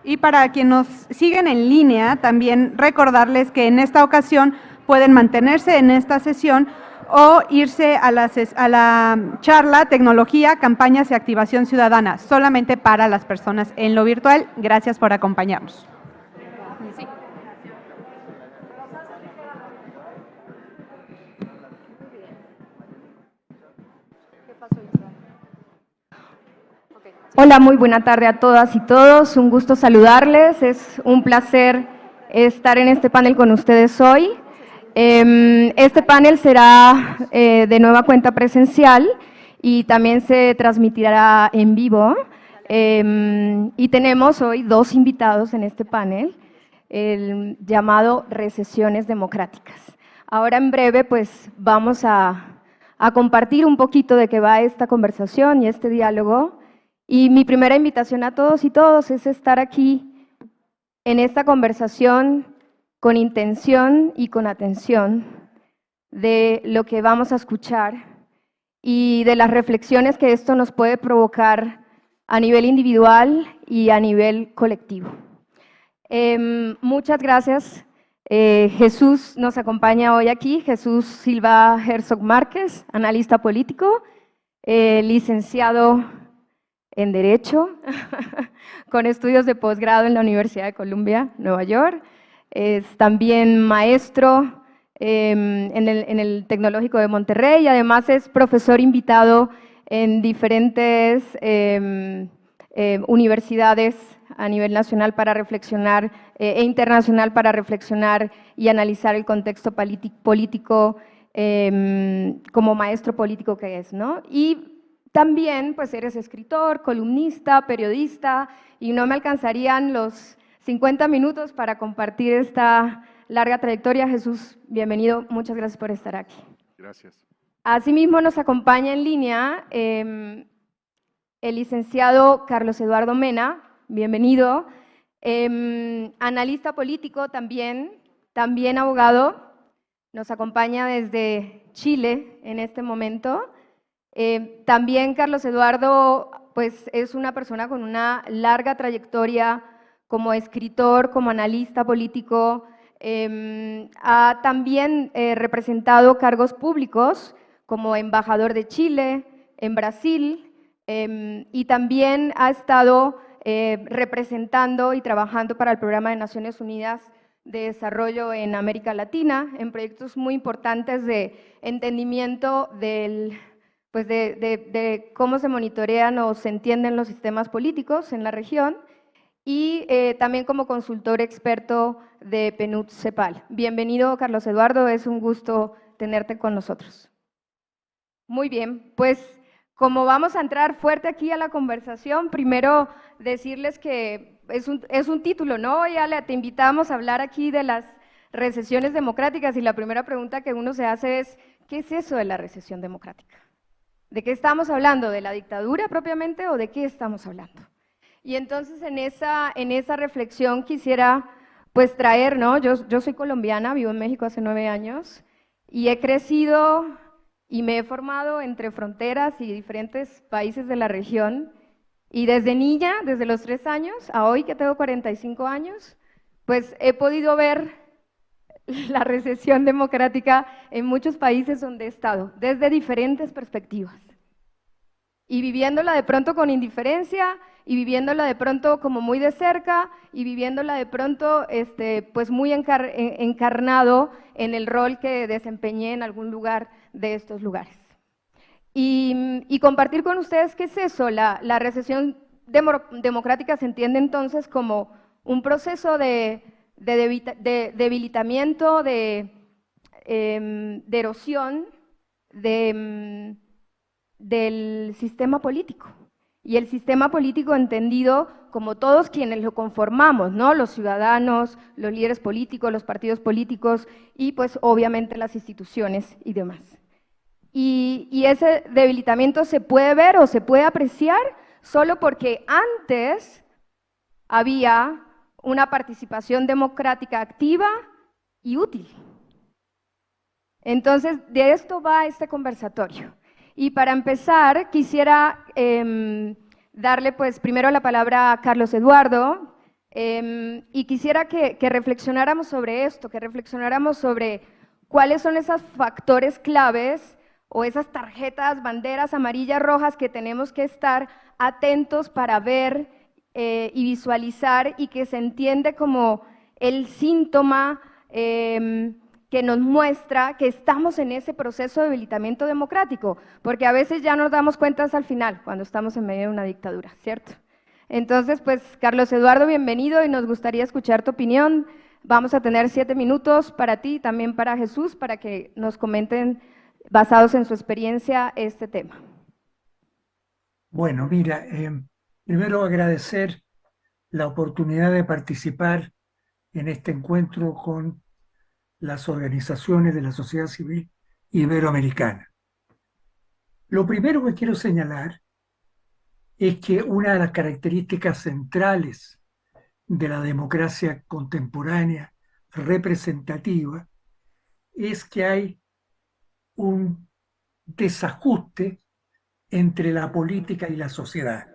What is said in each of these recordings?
Y para quienes nos siguen en línea, también recordarles que en esta ocasión pueden mantenerse en esta sesión o irse a la charla Tecnología, Campañas y Activación Ciudadana, solamente para las personas en lo virtual. Gracias por acompañarnos. Sí. Hola, muy buena tarde a todas y todos. Un gusto saludarles. Es un placer estar en este panel con ustedes hoy. Este panel será de nueva cuenta presencial y también se transmitirá en vivo. Y tenemos hoy dos invitados en este panel, el llamado Recesiones Democráticas. Ahora en breve pues vamos a compartir un poquito de qué va esta conversación y este diálogo. Y mi primera invitación a todos y todas es estar aquí en esta conversación con intención y con atención de lo que vamos a escuchar y de las reflexiones que esto nos puede provocar a nivel individual y a nivel colectivo. Muchas gracias. Jesús nos acompaña hoy aquí, Jesús Silva Herzog Márquez, analista político, licenciado en Derecho, con estudios de posgrado en la Universidad de Columbia, Nueva York. Es también maestro en el Tecnológico de Monterrey y además es profesor invitado en diferentes universidades a nivel nacional para reflexionar e internacional para reflexionar y analizar el contexto político como maestro político que es, ¿no? Y también, pues eres escritor, columnista, periodista, y no me alcanzarían los 50 minutos para compartir esta larga trayectoria. Jesús, bienvenido, muchas gracias por estar aquí. Gracias. Asimismo, nos acompaña en línea el licenciado Carlos Eduardo Mena, bienvenido, analista político también abogado, nos acompaña desde Chile en este momento. También Carlos Eduardo pues, es una persona con una larga trayectoria como escritor, como analista político, ha también representado cargos públicos como embajador de Chile, en Brasil, y también ha estado representando y trabajando para el Programa de Naciones Unidas de Desarrollo en América Latina, en proyectos muy importantes de entendimiento de cómo se monitorean o se entienden los sistemas políticos en la región y también como consultor experto de PNUD-CEPAL. Bienvenido, Carlos Eduardo, es un gusto tenerte con nosotros. Muy bien, pues como vamos a entrar fuerte aquí a la conversación, primero decirles que es un título, ¿no? Ya te invitamos a hablar aquí de las recesiones democráticas y la primera pregunta que uno se hace es, ¿qué es eso de la recesión democrática? ¿De qué estamos hablando? ¿De la dictadura propiamente o de qué estamos hablando? Y entonces en esa reflexión quisiera pues traer, ¿no? Yo soy colombiana, vivo en México hace 9 años y he crecido y me he formado entre fronteras y diferentes países de la región y desde niña, desde los 3 años a hoy que tengo 45 años, pues he podido ver la recesión democrática en muchos países donde he estado, desde diferentes perspectivas. Y viviéndola de pronto con indiferencia, y viviéndola de pronto como muy de cerca, y viviéndola de pronto pues muy encarnado en el rol que desempeñé en algún lugar de estos lugares. Y compartir con ustedes qué es eso. La recesión democrática se entiende entonces como un proceso de debilitamiento, de erosión del sistema político. Y el sistema político entendido como todos quienes lo conformamos, ¿no? Los ciudadanos, los líderes políticos, los partidos políticos y pues obviamente las instituciones y demás. Y ese debilitamiento se puede ver o se puede apreciar solo porque antes había una participación democrática activa y útil. Entonces, de esto va este conversatorio. Y para empezar, quisiera darle pues primero la palabra a Carlos Eduardo y quisiera que reflexionáramos sobre esto, que reflexionáramos sobre cuáles son esos factores claves o esas tarjetas, banderas amarillas, rojas que tenemos que estar atentos para ver y visualizar y que se entiende como el síntoma que nos muestra que estamos en ese proceso de debilitamiento democrático, porque a veces ya nos damos cuenta hasta el final, cuando estamos en medio de una dictadura, ¿cierto? Entonces, pues, Carlos Eduardo, bienvenido y nos gustaría escuchar tu opinión. Vamos a tener 7 minutos para ti y también para Jesús, para que nos comenten, basados en su experiencia, este tema. Bueno, mira, primero agradecer la oportunidad de participar en este encuentro con las organizaciones de la sociedad civil iberoamericana. Lo primero que quiero señalar es que una de las características centrales de la democracia contemporánea representativa es que hay un desajuste entre la política y la sociedad.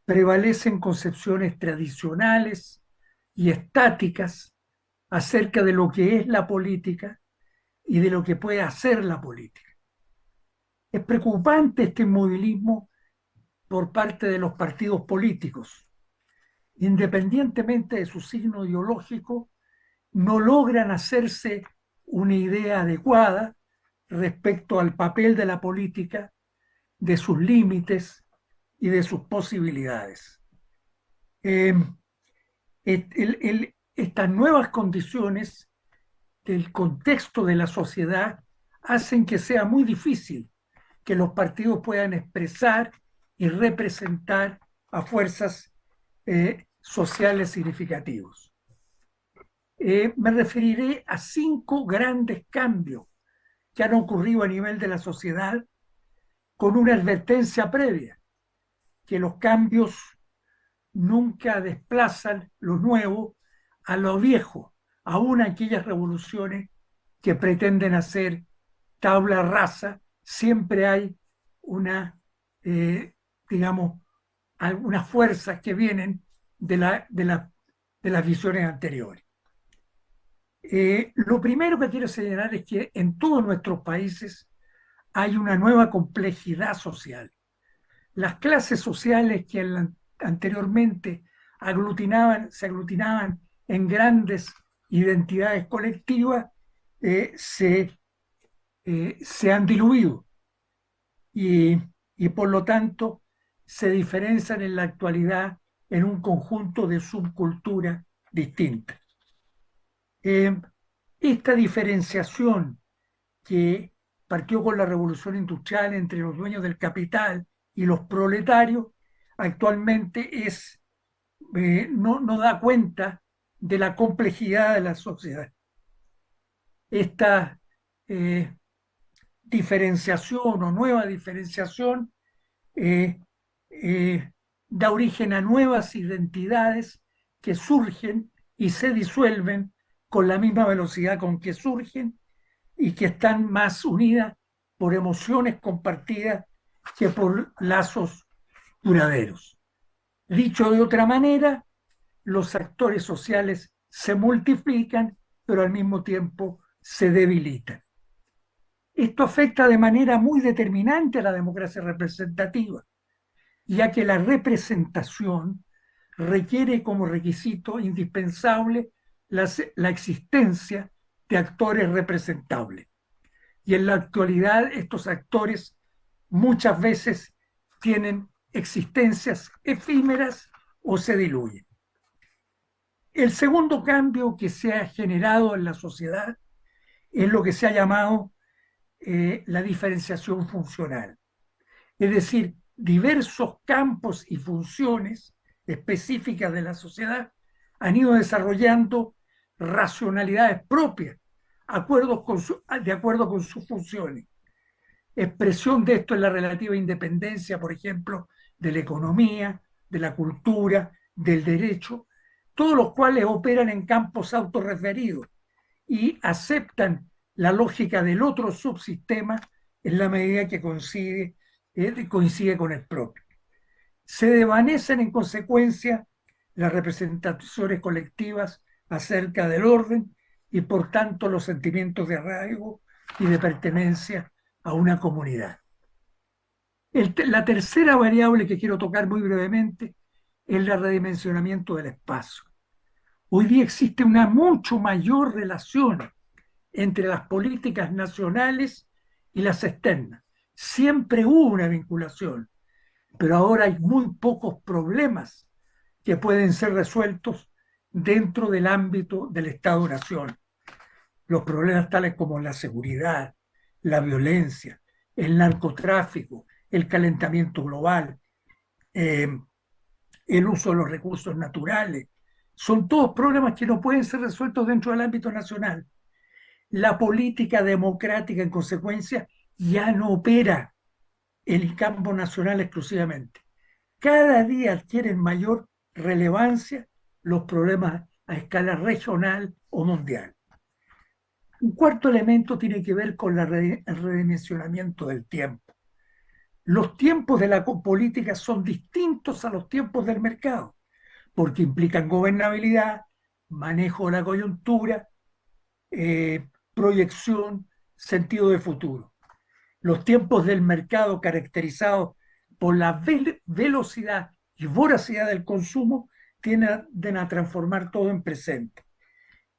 Prevalecen concepciones tradicionales y estáticas acerca de lo que es la política y de lo que puede hacer la política. Es preocupante este inmovilismo por parte de los partidos políticos. Independientemente de su signo ideológico, no logran hacerse una idea adecuada respecto al papel de la política, de sus límites y de sus posibilidades. Estas nuevas condiciones del contexto de la sociedad hacen que sea muy difícil que los partidos puedan expresar y representar a fuerzas sociales significativos. Me referiré a 5 grandes cambios que han ocurrido a nivel de la sociedad con una advertencia previa, que los cambios nunca desplazan lo nuevo a lo viejo, aún aquellas revoluciones que pretenden hacer tabla rasa, siempre hay digamos, algunas fuerzas que vienen de las visiones anteriores. Lo primero que quiero señalar es que en todos nuestros países hay una nueva complejidad social. Las clases sociales que anteriormente se aglutinaban en grandes identidades colectivas se han diluido y por lo tanto se diferencian en la actualidad en un conjunto de subculturas distintas. Esta diferenciación que partió con la revolución industrial entre los dueños del capital y los proletarios, actualmente no da cuenta de la complejidad de la sociedad. Esta diferenciación o nueva diferenciación da origen a nuevas identidades que surgen y se disuelven con la misma velocidad con que surgen y que están más unidas por emociones compartidas que por lazos duraderos. Dicho de otra manera, los actores sociales se multiplican, pero al mismo tiempo se debilitan. Esto afecta de manera muy determinante a la democracia representativa, ya que la representación requiere como requisito indispensable la existencia de actores representables. Y en la actualidad estos actores muchas veces tienen existencias efímeras o se diluyen. El segundo cambio que se ha generado en la sociedad es lo que se ha llamado la diferenciación funcional. Es decir, diversos campos y funciones específicas de la sociedad han ido desarrollando racionalidades propias de acuerdo con sus funciones. Expresión de esto es la relativa independencia, por ejemplo, de la economía, de la cultura, del derecho, todos los cuales operan en campos autorreferidos y aceptan la lógica del otro subsistema en la medida que coincide coincide con el propio. Se desvanecen en consecuencia las representaciones colectivas acerca del orden y por tanto los sentimientos de arraigo y de pertenencia a una comunidad. La tercera variable que quiero tocar muy brevemente es el redimensionamiento del espacio. Hoy día existe una mucho mayor relación entre las políticas nacionales y las externas. Siempre hubo una vinculación, pero ahora hay muy pocos problemas que pueden ser resueltos dentro del ámbito del Estado-Nación. Los problemas tales como la seguridad, la violencia, el narcotráfico, el calentamiento global, el uso de los recursos naturales, son todos problemas que no pueden ser resueltos dentro del ámbito nacional. La política democrática, en consecuencia, ya no opera en el campo nacional exclusivamente. Cada día adquieren mayor relevancia los problemas a escala regional o mundial. Un cuarto elemento tiene que ver con el redimensionamiento del tiempo. Los tiempos de la política son distintos a los tiempos del mercado, porque implican gobernabilidad, manejo de la coyuntura, proyección, sentido de futuro. Los tiempos del mercado caracterizados por la velocidad y voracidad del consumo tienden a transformar todo en presente.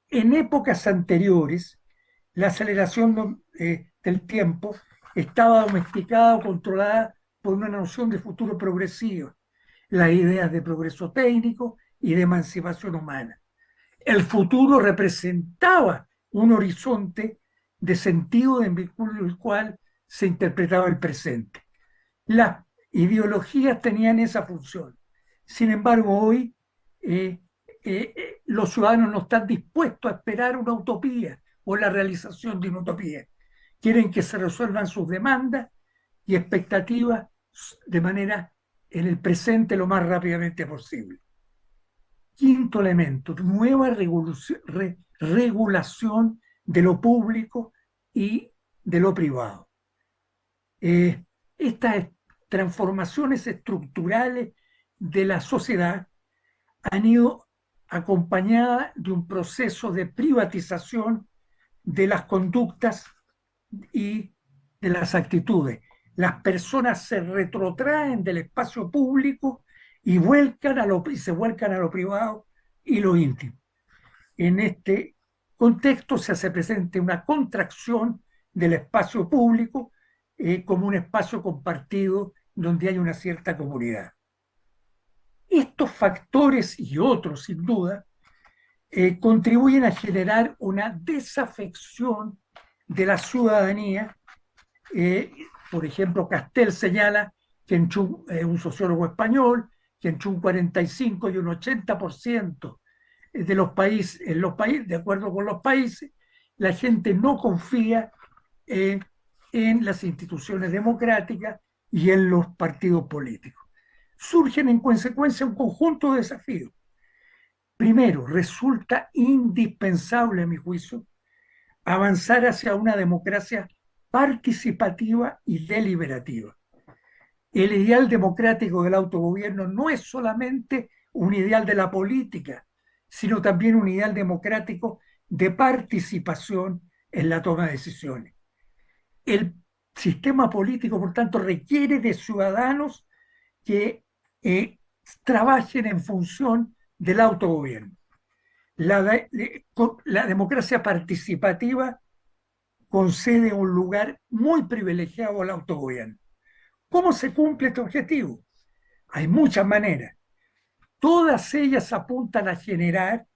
En épocas anteriores, la aceleración del tiempo estaba domesticada o controlada por una noción de futuro progresivo, las ideas de progreso técnico y de emancipación humana. El futuro representaba un horizonte de sentido en virtud del cual se interpretaba el presente. Las ideologías tenían esa función. Sin embargo, hoy los ciudadanos no están dispuestos a esperar una utopía o la realización de una utopía. Quieren que se resuelvan sus demandas y expectativas de manera en el presente lo más rápidamente posible. Quinto elemento, nueva regulación de lo público y de lo privado. Estas transformaciones estructurales de la sociedad han ido acompañadas de un proceso de privatización de las conductas y de las actitudes. Las personas se retrotraen del espacio público y se vuelcan a lo privado y lo íntimo. En este contexto se hace presente una contracción del espacio público como un espacio compartido donde hay una cierta comunidad. Estos factores y otros, sin duda, contribuyen a generar una desafección de la ciudadanía. Por ejemplo, Castel señala que un sociólogo español, que entre un 45 y un 80% de los países, de acuerdo con los países, la gente no confía en las instituciones democráticas y en los partidos políticos. Surgen en consecuencia un conjunto de desafíos. Primero, resulta indispensable, a mi juicio, avanzar hacia una democracia participativa y deliberativa. El ideal democrático del autogobierno no es solamente un ideal de la política, sino también un ideal democrático de participación en la toma de decisiones. El sistema político, por tanto, requiere de ciudadanos que trabajen en función del autogobierno. La democracia participativa concede un lugar muy privilegiado al autogobierno. ¿Cómo se cumple este objetivo? Hay muchas maneras. Todas ellas apuntan a generar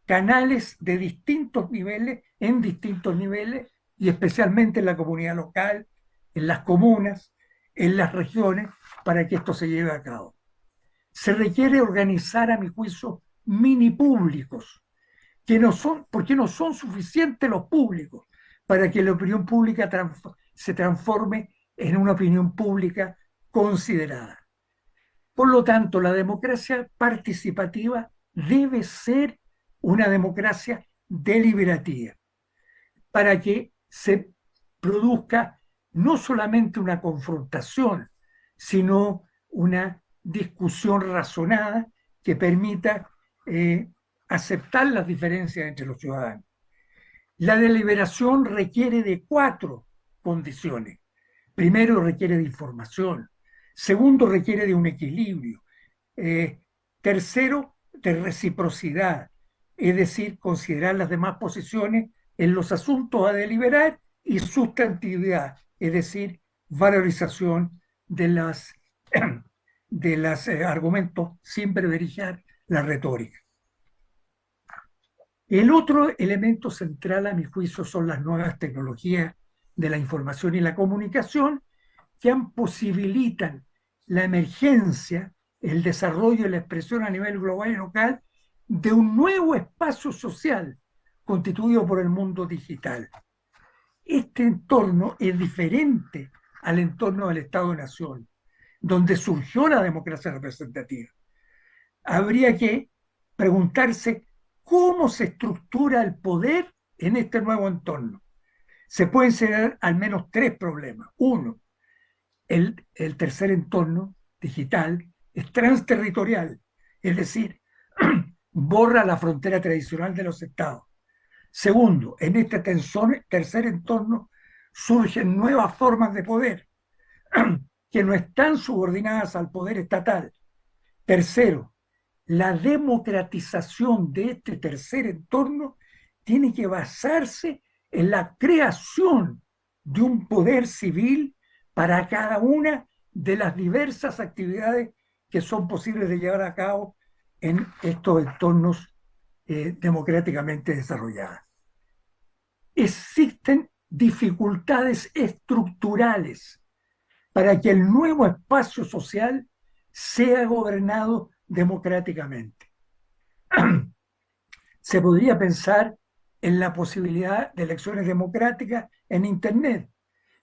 canales de distintos niveles, en distintos niveles, y especialmente en la comunidad local, en las comunas, en las regiones, para que esto se lleve a cabo. Se requiere organizar, a mi juicio, mini públicos, porque no son suficientes los públicos para que la opinión pública se transforme en una opinión pública considerada. Por lo tanto, la democracia participativa debe ser una democracia deliberativa, para que se produzca no solamente una confrontación sino una discusión razonada que permita aceptar las diferencias entre los ciudadanos. La deliberación requiere de 4 condiciones. Primero, requiere de información. Segundo, requiere de un equilibrio. Tercero, de reciprocidad, es decir, considerar las demás posiciones en los asuntos a deliberar, y sustantividad, es decir, valorización de los argumentos sin privilegiar la retórica. El otro elemento central, a mi juicio, son las nuevas tecnologías de la información y la comunicación, que posibilitan la emergencia, el desarrollo y la expresión a nivel global y local de un nuevo espacio social constituido por el mundo digital. Este entorno es diferente al entorno del Estado-Nación, donde surgió la democracia representativa. Habría que preguntarse cómo se estructura el poder en este nuevo entorno. Se pueden ser al menos 3 problemas. Uno, el tercer entorno digital es transterritorial, es decir, borra la frontera tradicional de los estados. Segundo, en este tercer entorno surgen nuevas formas de poder que no están subordinadas al poder estatal. Tercero, la democratización de este tercer entorno tiene que basarse en la creación de un poder civil para cada una de las diversas actividades que son posibles de llevar a cabo en estos entornos democráticamente desarrollados. Existen dificultades estructurales para que el nuevo espacio social sea gobernado democráticamente. Se podría pensar en la posibilidad de elecciones democráticas en Internet,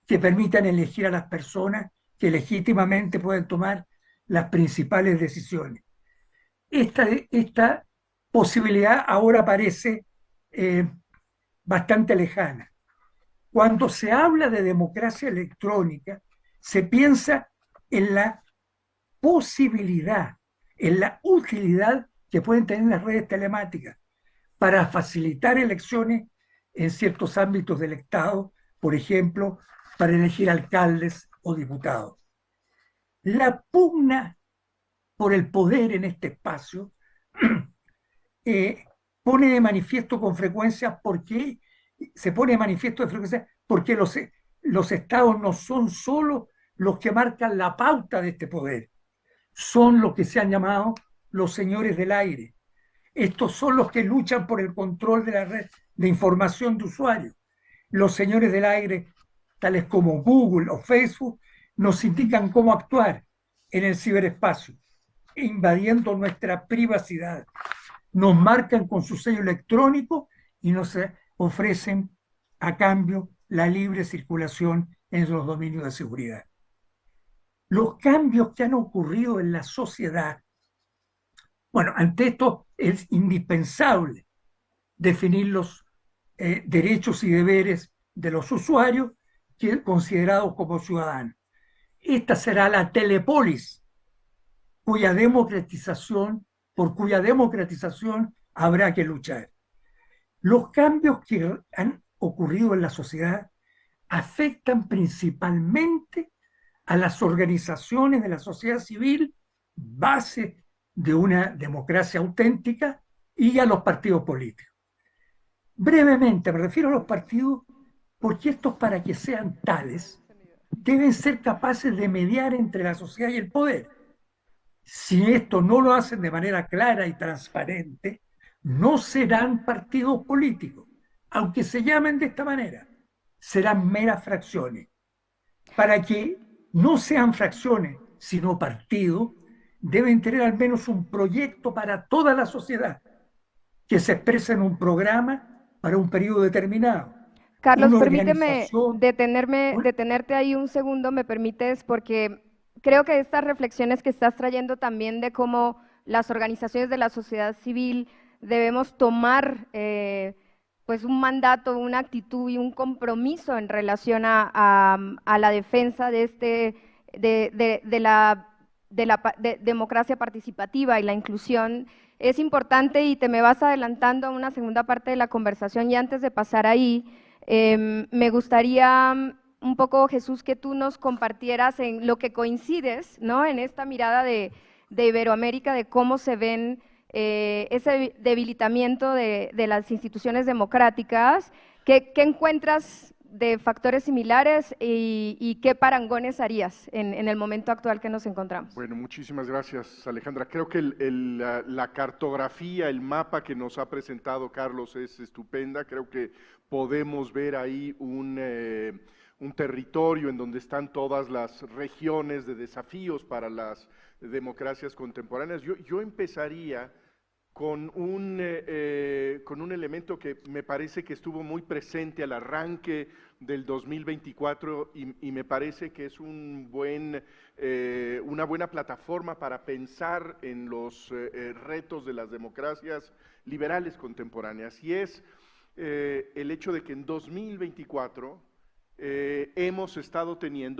que permitan elegir a las personas que legítimamente pueden tomar las principales decisiones. Esta posibilidad ahora parece bastante lejana. Cuando se habla de democracia electrónica, se piensa en la posibilidad, en la utilidad que pueden tener las redes telemáticas para facilitar elecciones en ciertos ámbitos del Estado, por ejemplo, para elegir alcaldes o diputados. La pugna por el poder en este espacio pone de manifiesto con frecuencia porque los estados no son solo los que marcan la pauta de este poder, son los que se han llamado los señores del aire. Estos son los que luchan por el control de la red de información de usuarios. Los señores del aire, tales como Google o Facebook, nos indican cómo actuar en el ciberespacio, invadiendo nuestra privacidad. Nos marcan con su sello electrónico y nos ofrecen a cambio la libre circulación en los dominios de seguridad. Los cambios que han ocurrido en la sociedad, bueno, ante esto es indispensable definir los derechos y deberes de los usuarios considerados como ciudadanos. Esta será la telepolis, por cuya democratización habrá que luchar. Los cambios que han ocurrido en la sociedad afectan principalmente a las organizaciones de la sociedad civil, base de una democracia auténtica, y a los partidos políticos. Brevemente, me refiero a los partidos porque estos, para que sean tales, deben ser capaces de mediar entre la sociedad y el poder. Si esto no lo hacen de manera clara y transparente, no serán partidos políticos, aunque se llamen de esta manera, serán meras fracciones. Para que no sean fracciones, sino partidos, deben tener al menos un proyecto para toda la sociedad, que se expresa en un programa para un periodo determinado. Carlos, permíteme detenerte ahí un segundo, ¿me permites? Porque creo que estas reflexiones que estás trayendo también de cómo las organizaciones de la sociedad civil debemos tomar pues un mandato, una actitud y un compromiso en relación a la defensa de este de democracia participativa y la inclusión es importante, y te me vas adelantando a una segunda parte de la conversación, y antes de pasar ahí, me gustaría un poco, Jesús, que tú nos compartieras en lo que coincides, ¿no?, en esta mirada de Iberoamérica, de cómo se ven ese debilitamiento de las instituciones democráticas. ¿Qué encuentras de factores similares y qué parangones harías en el momento actual que nos encontramos? Bueno, muchísimas gracias, Alejandra. Creo que la cartografía, el mapa que nos ha presentado Carlos es estupenda. Creo que podemos ver ahí un territorio en donde están todas las regiones de desafíos para las democracias contemporáneas. Yo empezaría con un elemento que me parece que estuvo muy presente al arranque del 2024 y me parece que es una buena plataforma para pensar en los retos de las democracias liberales contemporáneas, y es el hecho de que en 2024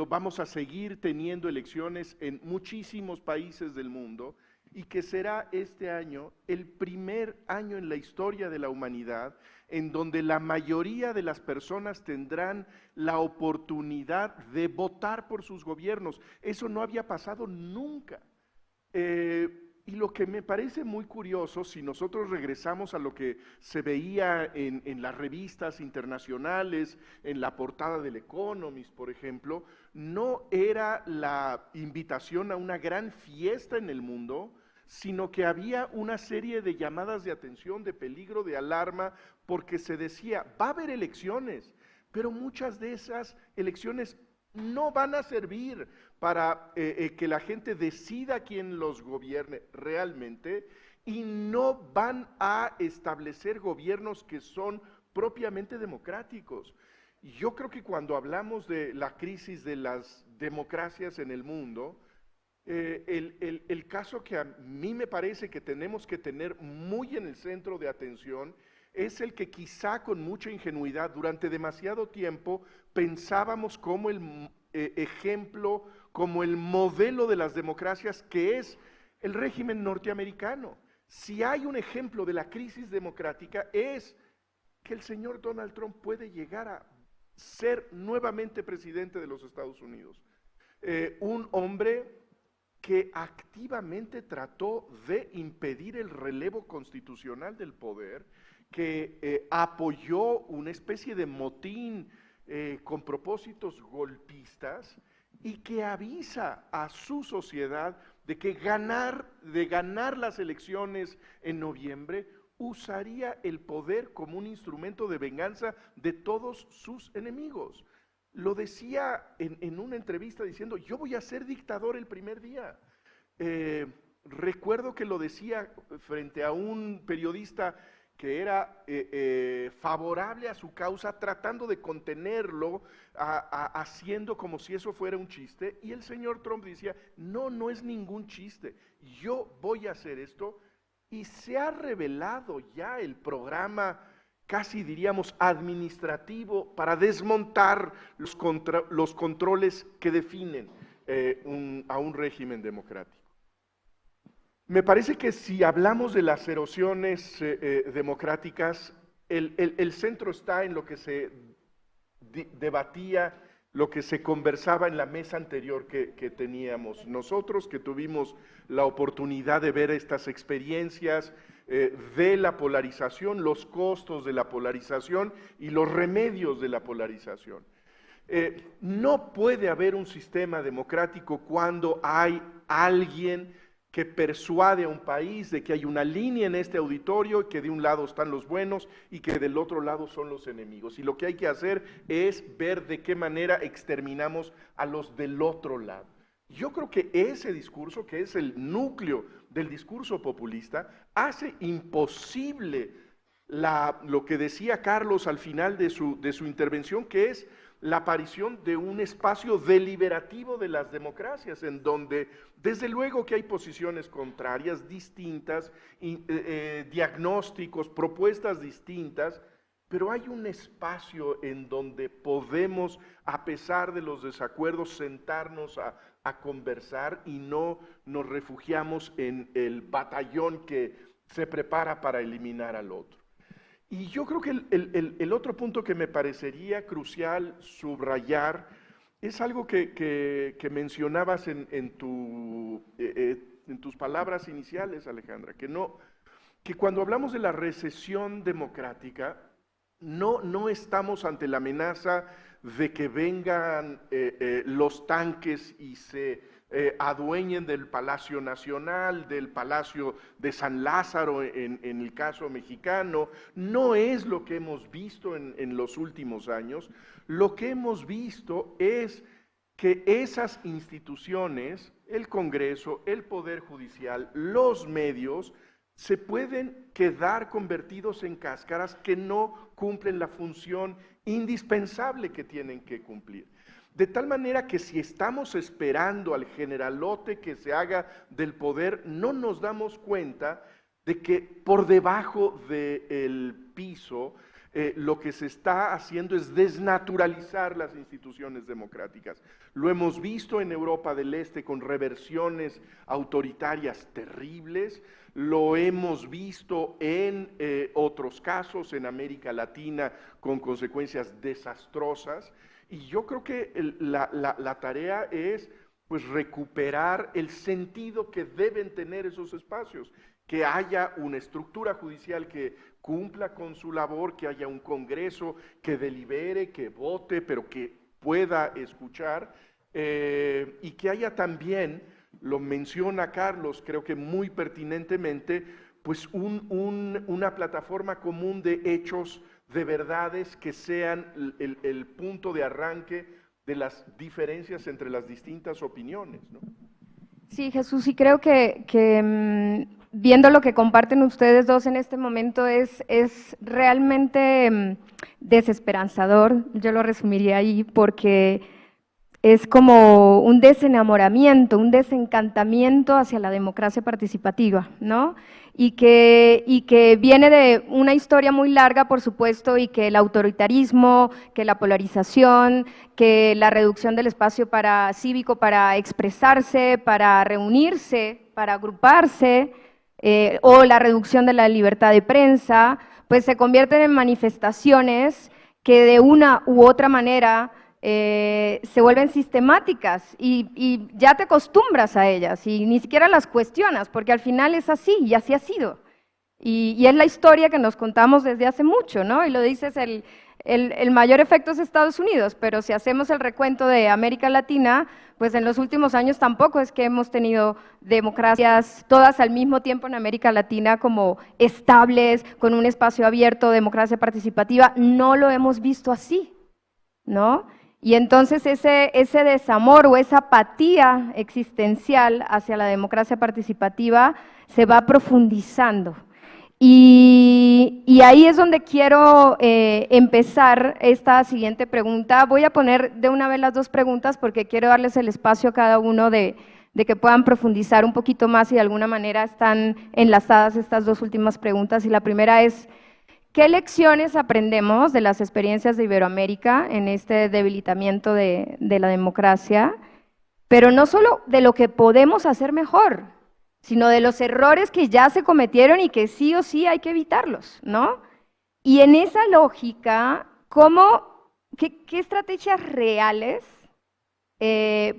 vamos a seguir teniendo elecciones en muchísimos países del mundo, y que será este año el primer año en la historia de la humanidad en donde la mayoría de las personas tendrán la oportunidad de votar por sus gobiernos. Eso no había pasado nunca. Y lo que me parece muy curioso, si nosotros regresamos a lo que se veía en las revistas internacionales, en la portada del Economist, por ejemplo, no era la invitación a una gran fiesta en el mundo, sino que había una serie de llamadas de atención, de peligro, de alarma, porque se decía, va a haber elecciones, pero muchas de esas elecciones no van a servir para que la gente decida quién los gobierne realmente, y no van a establecer gobiernos que son propiamente democráticos. Yo creo que cuando hablamos de la crisis de las democracias en el mundo, el caso que a mí me parece que tenemos que tener muy en el centro de atención es el que quizá con mucha ingenuidad durante demasiado tiempo pensábamos como el ejemplo, como el modelo de las democracias, que es el régimen norteamericano. Si hay un ejemplo de la crisis democrática, es que el señor Donald Trump puede llegar a ser nuevamente presidente de los Estados Unidos. Un hombre que activamente trató de impedir el relevo constitucional del poder, que apoyó una especie de motín con propósitos golpistas, y que avisa a su sociedad de que de ganar las elecciones en noviembre, usaría el poder como un instrumento de venganza de todos sus enemigos. Lo decía en una entrevista diciendo, yo voy a ser dictador el primer día. Recuerdo que lo decía frente a un periodista que era favorable a su causa, tratando de contenerlo, haciendo como si eso fuera un chiste, y el señor Trump decía, no es ningún chiste, yo voy a hacer esto, y se ha revelado ya el programa, casi diríamos administrativo, para desmontar los controles que definen a un régimen democrático. Me parece que si hablamos de las erosiones democráticas, el centro está en lo que se debatía, lo que se conversaba en la mesa anterior que teníamos nosotros, que tuvimos la oportunidad de ver estas experiencias de la polarización, los costos de la polarización y los remedios de la polarización. No puede haber un sistema democrático cuando hay alguien que persuade a un país de que hay una línea en este auditorio, que de un lado están los buenos y que del otro lado son los enemigos. Y lo que hay que hacer es ver de qué manera exterminamos a los del otro lado. Yo creo que ese discurso, que es el núcleo del discurso populista, hace imposible lo que decía Carlos al final de su intervención, que es la aparición de un espacio deliberativo de las democracias, en donde desde luego que hay posiciones contrarias, distintas, diagnósticos, propuestas distintas, pero hay un espacio en donde podemos, a pesar de los desacuerdos, sentarnos a conversar y no nos refugiamos en el batallón que se prepara para eliminar al otro. Y yo creo que el otro punto que me parecería crucial subrayar es algo que mencionabas en tus palabras iniciales, Alejandra, que cuando hablamos de la recesión democrática, no estamos ante la amenaza de que vengan los tanques y se adueñen del Palacio Nacional, del Palacio de San Lázaro en el caso mexicano. No es lo que hemos visto en los últimos años. Lo que hemos visto es que esas instituciones, el Congreso, el Poder Judicial, los medios, se pueden quedar convertidos en cáscaras que no cumplen la función indispensable que tienen que cumplir. De tal manera que si estamos esperando al generalote que se haga del poder, no nos damos cuenta de que por debajo del piso lo que se está haciendo es desnaturalizar las instituciones democráticas. Lo hemos visto en Europa del Este con reversiones autoritarias terribles, lo hemos visto en otros casos en América Latina con consecuencias desastrosas, y yo creo que la tarea es pues recuperar el sentido que deben tener esos espacios, que haya una estructura judicial que cumpla con su labor, que haya un Congreso que delibere, que vote, pero que pueda escuchar, y que haya también, lo menciona Carlos, creo que muy pertinentemente, pues una plataforma común de hechos, de verdades que sean el punto de arranque de las diferencias entre las distintas opiniones, ¿no? Sí, Jesús, y creo que viendo lo que comparten ustedes dos en este momento es realmente desesperanzador, yo lo resumiría ahí, porque es como un desenamoramiento, un desencantamiento hacia la democracia participativa, ¿no? Y que viene de una historia muy larga, por supuesto, y que el autoritarismo, que la polarización, que la reducción del espacio cívico para expresarse, para reunirse, para agruparse, o la reducción de la libertad de prensa, pues se convierten en manifestaciones que de una u otra manera se vuelven sistemáticas y ya te acostumbras a ellas y ni siquiera las cuestionas, porque al final es así y así ha sido. Y es la historia que nos contamos desde hace mucho, ¿no? Y lo dices, el mayor efecto es Estados Unidos, pero si hacemos el recuento de América Latina, pues en los últimos años tampoco es que hemos tenido democracias todas al mismo tiempo en América Latina como estables, con un espacio abierto, democracia participativa, no lo hemos visto así, ¿no? Y entonces ese desamor o esa apatía existencial hacia la democracia participativa se va profundizando. Y ahí es donde quiero empezar esta siguiente pregunta. Voy a poner de una vez las dos preguntas porque quiero darles el espacio a cada uno de que puedan profundizar un poquito más y de alguna manera están enlazadas estas dos últimas preguntas. Y la primera es, ¿qué lecciones aprendemos de las experiencias de Iberoamérica en este debilitamiento de la democracia? Pero no solo de lo que podemos hacer mejor, sino de los errores que ya se cometieron y que sí o sí hay que evitarlos, ¿no? Y en esa lógica, qué estrategias reales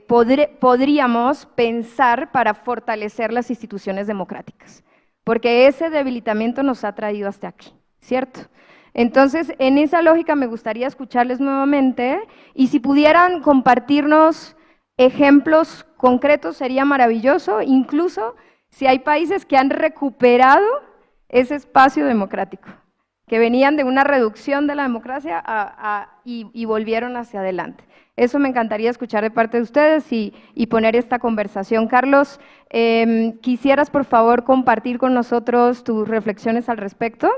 podríamos pensar para fortalecer las instituciones democráticas? Porque ese debilitamiento nos ha traído hasta aquí, ¿cierto? Entonces, en esa lógica me gustaría escucharles nuevamente y si pudieran compartirnos ejemplos concretos sería maravilloso, incluso si hay países que han recuperado ese espacio democrático, que venían de una reducción de la democracia y volvieron hacia adelante. Eso me encantaría escuchar de parte de ustedes y poner esta conversación. Carlos, ¿quisieras por favor compartir con nosotros tus reflexiones al respecto?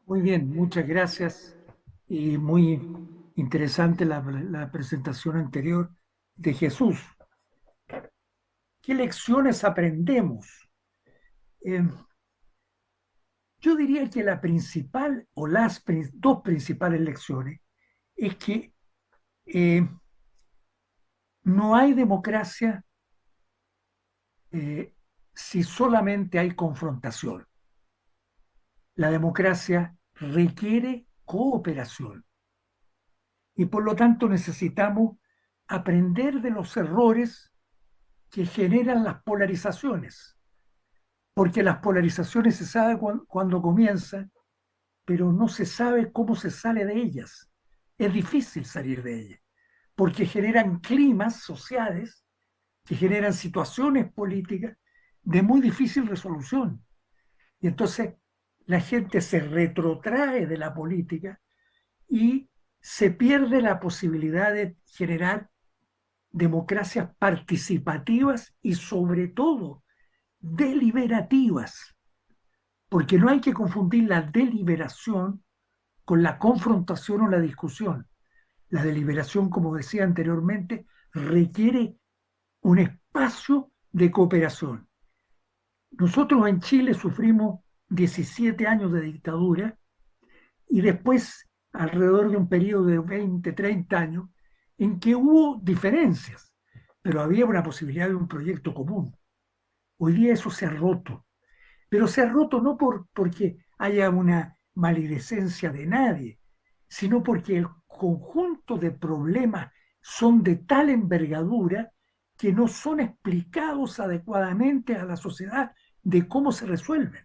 Muy bien, muchas gracias. Y muy interesante la presentación anterior de Jesús. ¿Qué lecciones aprendemos? Yo diría que la principal o las dos principales lecciones es que eh, no hay democracia eh, si solamente hay confrontación. La democracia requiere cooperación y por lo tanto necesitamos aprender de los errores que generan las polarizaciones, porque las polarizaciones se sabe cuándo comienzan, pero no se sabe cómo se sale de ellas. Es difícil salir de ellas, porque generan climas sociales, que generan situaciones políticas de muy difícil resolución. Y entonces la gente se retrotrae de la política y se pierde la posibilidad de generar democracias participativas y sobre todo deliberativas, porque no hay que confundir la deliberación con la confrontación o la discusión. La deliberación, como decía anteriormente, requiere un espacio de cooperación. Nosotros en Chile sufrimos 17 años de dictadura y después alrededor de un periodo de 20, 30 años en que hubo diferencias, pero había una posibilidad de un proyecto común. Hoy día eso se ha roto, pero se ha roto no porque haya una maledicencia de nadie, sino porque el conjunto de problemas son de tal envergadura que no son explicados adecuadamente a la sociedad de cómo se resuelven.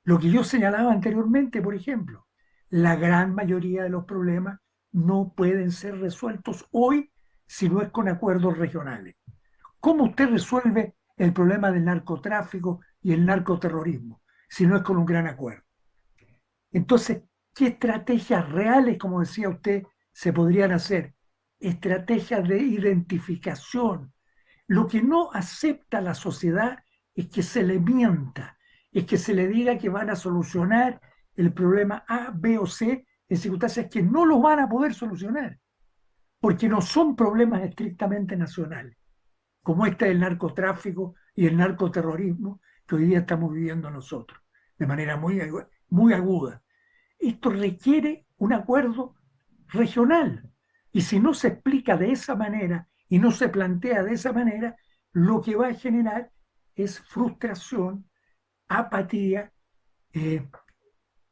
Lo que yo señalaba anteriormente, por ejemplo, la gran mayoría de los problemas no pueden ser resueltos hoy si no es con acuerdos regionales. ¿Cómo usted resuelve el problema del narcotráfico y el narcoterrorismo si no es con un gran acuerdo? Entonces, ¿qué estrategias reales, como decía usted, se podrían hacer? Estrategias de identificación. Lo que no acepta la sociedad es que se le mienta, es que se le diga que van a solucionar el problema A, B o C en circunstancias que no lo van a poder solucionar, porque no son problemas estrictamente nacionales, como este del narcotráfico y el narcoterrorismo que hoy día estamos viviendo nosotros, de manera muy aguda. Esto requiere un acuerdo regional. Y si no se explica de esa manera y no se plantea de esa manera, lo que va a generar es frustración, apatía, eh,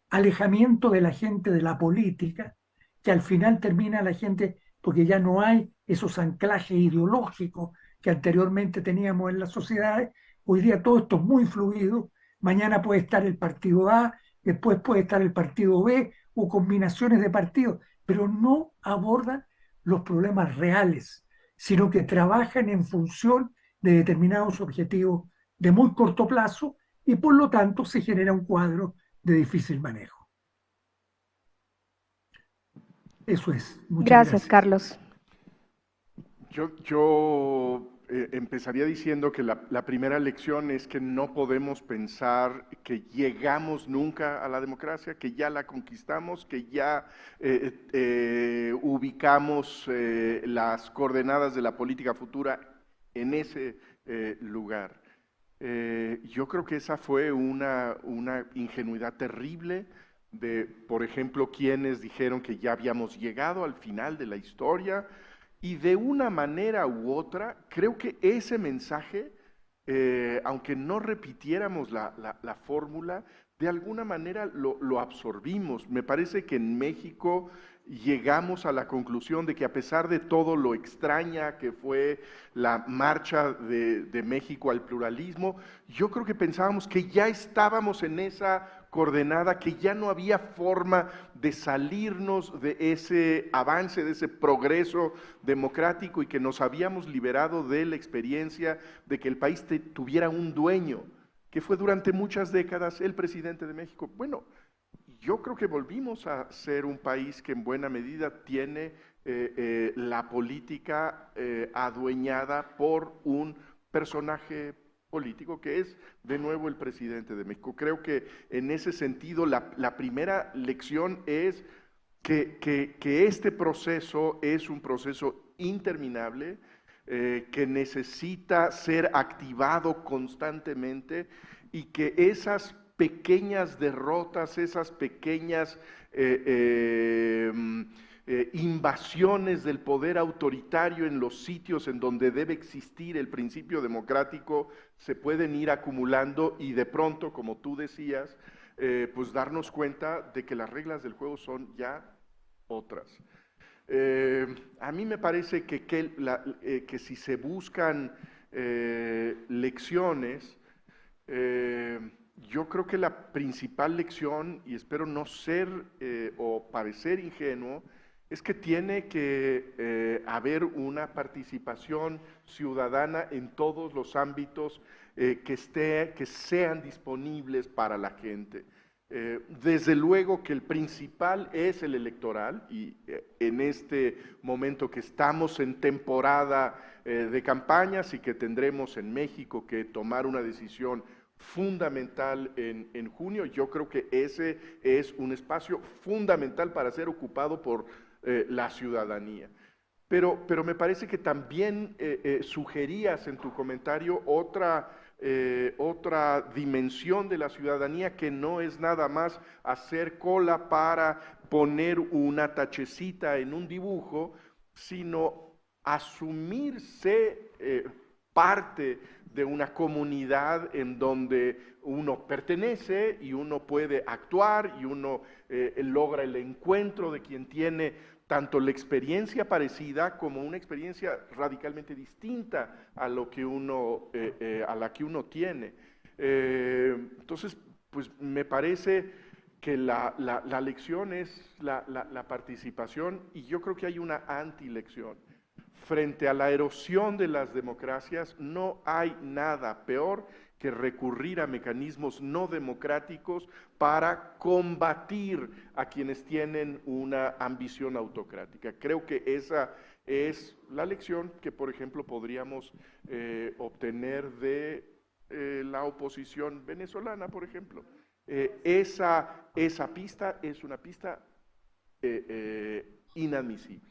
alejamiento de la gente de la política, que al final termina la gente, porque ya no hay esos anclajes ideológicos que anteriormente teníamos en las sociedades. Hoy día todo esto es muy fluido. Mañana puede estar el partido A, después puede estar el partido B o combinaciones de partidos, pero no abordan los problemas reales, sino que trabajan en función de determinados objetivos de muy corto plazo y por lo tanto se genera un cuadro de difícil manejo. Eso es. Muchas Gracias, gracias. Carlos. Yo empezaría diciendo que la primera lección es que no podemos pensar que llegamos nunca a la democracia, que ya la conquistamos, que ya ubicamos las coordenadas de la política futura en ese lugar. Yo creo que esa fue una ingenuidad terrible de, por ejemplo, quienes dijeron que ya habíamos llegado al final de la historia. Y de una manera u otra, creo que ese mensaje, aunque no repitiéramos la fórmula, de alguna manera lo absorbimos. Me parece que en México llegamos a la conclusión de que a pesar de todo lo extraña que fue la marcha de México al pluralismo, yo creo que pensábamos que ya estábamos en esa coordenada, que ya no había forma de salirnos de ese avance, de ese progreso democrático y que nos habíamos liberado de la experiencia de que el país tuviera un dueño, que fue durante muchas décadas el presidente de México. Bueno, yo creo que volvimos a ser un país que en buena medida tiene la política adueñada por un personaje político que es de nuevo el presidente de México. Creo que en ese sentido la primera lección es que este proceso es un proceso interminable, que necesita ser activado constantemente y que esas pequeñas derrotas, esas pequeñas invasiones del poder autoritario en los sitios en donde debe existir el principio democrático, se pueden ir acumulando y de pronto, como tú decías, pues darnos cuenta de que las reglas del juego son ya otras. A mí me parece que si se buscan lecciones, yo creo que la principal lección, y espero no ser o parecer ingenuo, es que tiene que haber una participación ciudadana en todos los ámbitos que sean disponibles para la gente. Desde luego que el principal es el electoral, y en este momento que estamos en temporada de campañas y que tendremos en México que tomar una decisión fundamental en junio, yo creo que ese es un espacio fundamental para ser ocupado por la ciudadanía. Pero me parece que también sugerías en tu comentario otra dimensión de la ciudadanía, que no es nada más hacer cola para poner una tachecita en un dibujo, sino asumirse parte de una comunidad en donde uno pertenece y uno puede actuar y uno logra el encuentro de quien tiene tanto la experiencia parecida como una experiencia radicalmente distinta a la que uno tiene. Entonces, pues me parece que la lección es la participación, y yo creo que hay una antilección. Frente a la erosión de las democracias, no hay nada peor que recurrir a mecanismos no democráticos para combatir a quienes tienen una ambición autocrática. Creo que esa es la lección que, por ejemplo, podríamos obtener de la oposición venezolana, por ejemplo. Esa pista es una pista inadmisible.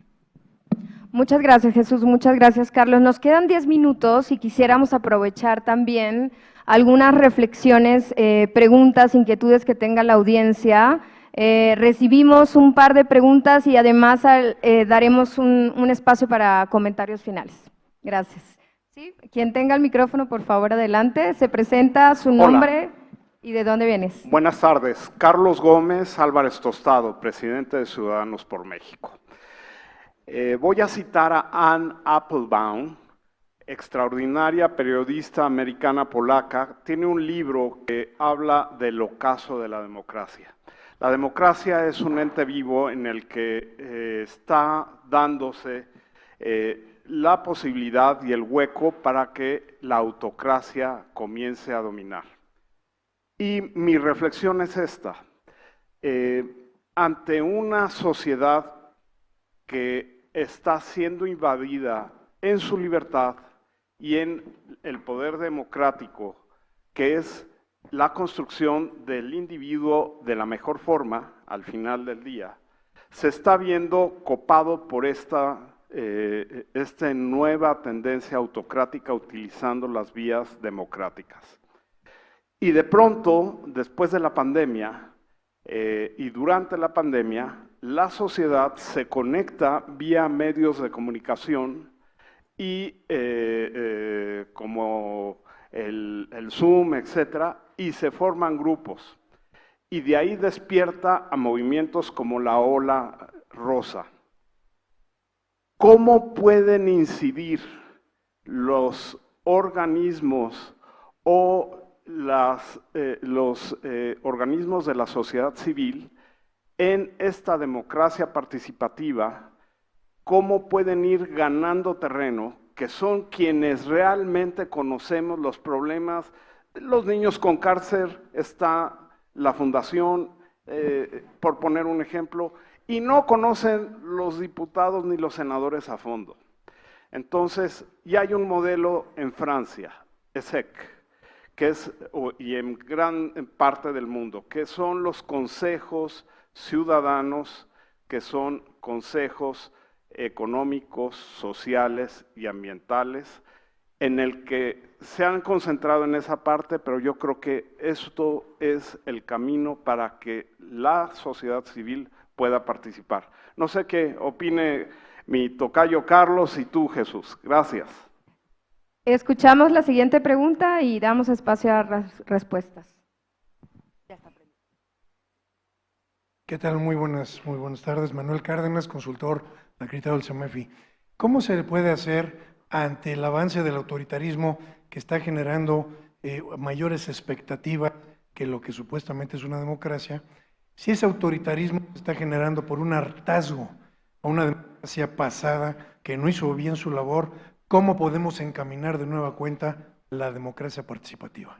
Muchas gracias, Jesús. Muchas gracias, Carlos. Nos quedan 10 minutos y quisiéramos aprovechar también algunas reflexiones, preguntas, inquietudes que tenga la audiencia. Recibimos un par de preguntas y además daremos un espacio para comentarios finales. Gracias. ¿Sí? Quien tenga el micrófono, por favor, adelante. Se presenta su nombre. Hola. ¿Y de dónde vienes? Buenas tardes. Carlos Gómez Álvarez Tostado, presidente de Ciudadanos por México. Voy a citar a Anne Applebaum, extraordinaria periodista americana polaca. Tiene un libro que habla del ocaso de la democracia. La democracia es un ente vivo en el que está dándose la posibilidad y el hueco para que la autocracia comience a dominar. Y mi reflexión es esta. Ante una sociedad que está siendo invadida en su libertad y en el poder democrático, que es la construcción del individuo de la mejor forma al final del día, se está viendo copado por esta nueva tendencia autocrática utilizando las vías democráticas. Y de pronto, después de la pandemia y durante la pandemia, la sociedad se conecta vía medios de comunicación y como el Zoom, etcétera, y se forman grupos. Y de ahí despierta a movimientos como la Ola Rosa. ¿Cómo pueden incidir los organismos o los organismos de la sociedad civil en esta democracia participativa? ¿Cómo pueden ir ganando terreno, que son quienes realmente conocemos los problemas? Los niños con cáncer, está la fundación, por poner un ejemplo, y no conocen los diputados ni los senadores a fondo. Entonces, ya hay un modelo en Francia, ESSEC, que es, y en gran parte del mundo, que son los consejos ciudadanos, que son consejos económicos, sociales y ambientales, en el que se han concentrado en esa parte, pero yo creo que esto es el camino para que la sociedad civil pueda participar. No sé qué opine mi tocayo Carlos y tú, Jesús. Gracias. Escuchamos la siguiente pregunta y damos espacio a respuestas. ¿Qué tal? Muy buenas tardes. Manuel Cárdenas, consultor acreditado del CEMEFI. ¿Cómo se le puede hacer ante el avance del autoritarismo que está generando mayores expectativas que lo que supuestamente es una democracia? Si ese autoritarismo se está generando por un hartazgo a una democracia pasada que no hizo bien su labor, ¿cómo podemos encaminar de nueva cuenta la democracia participativa?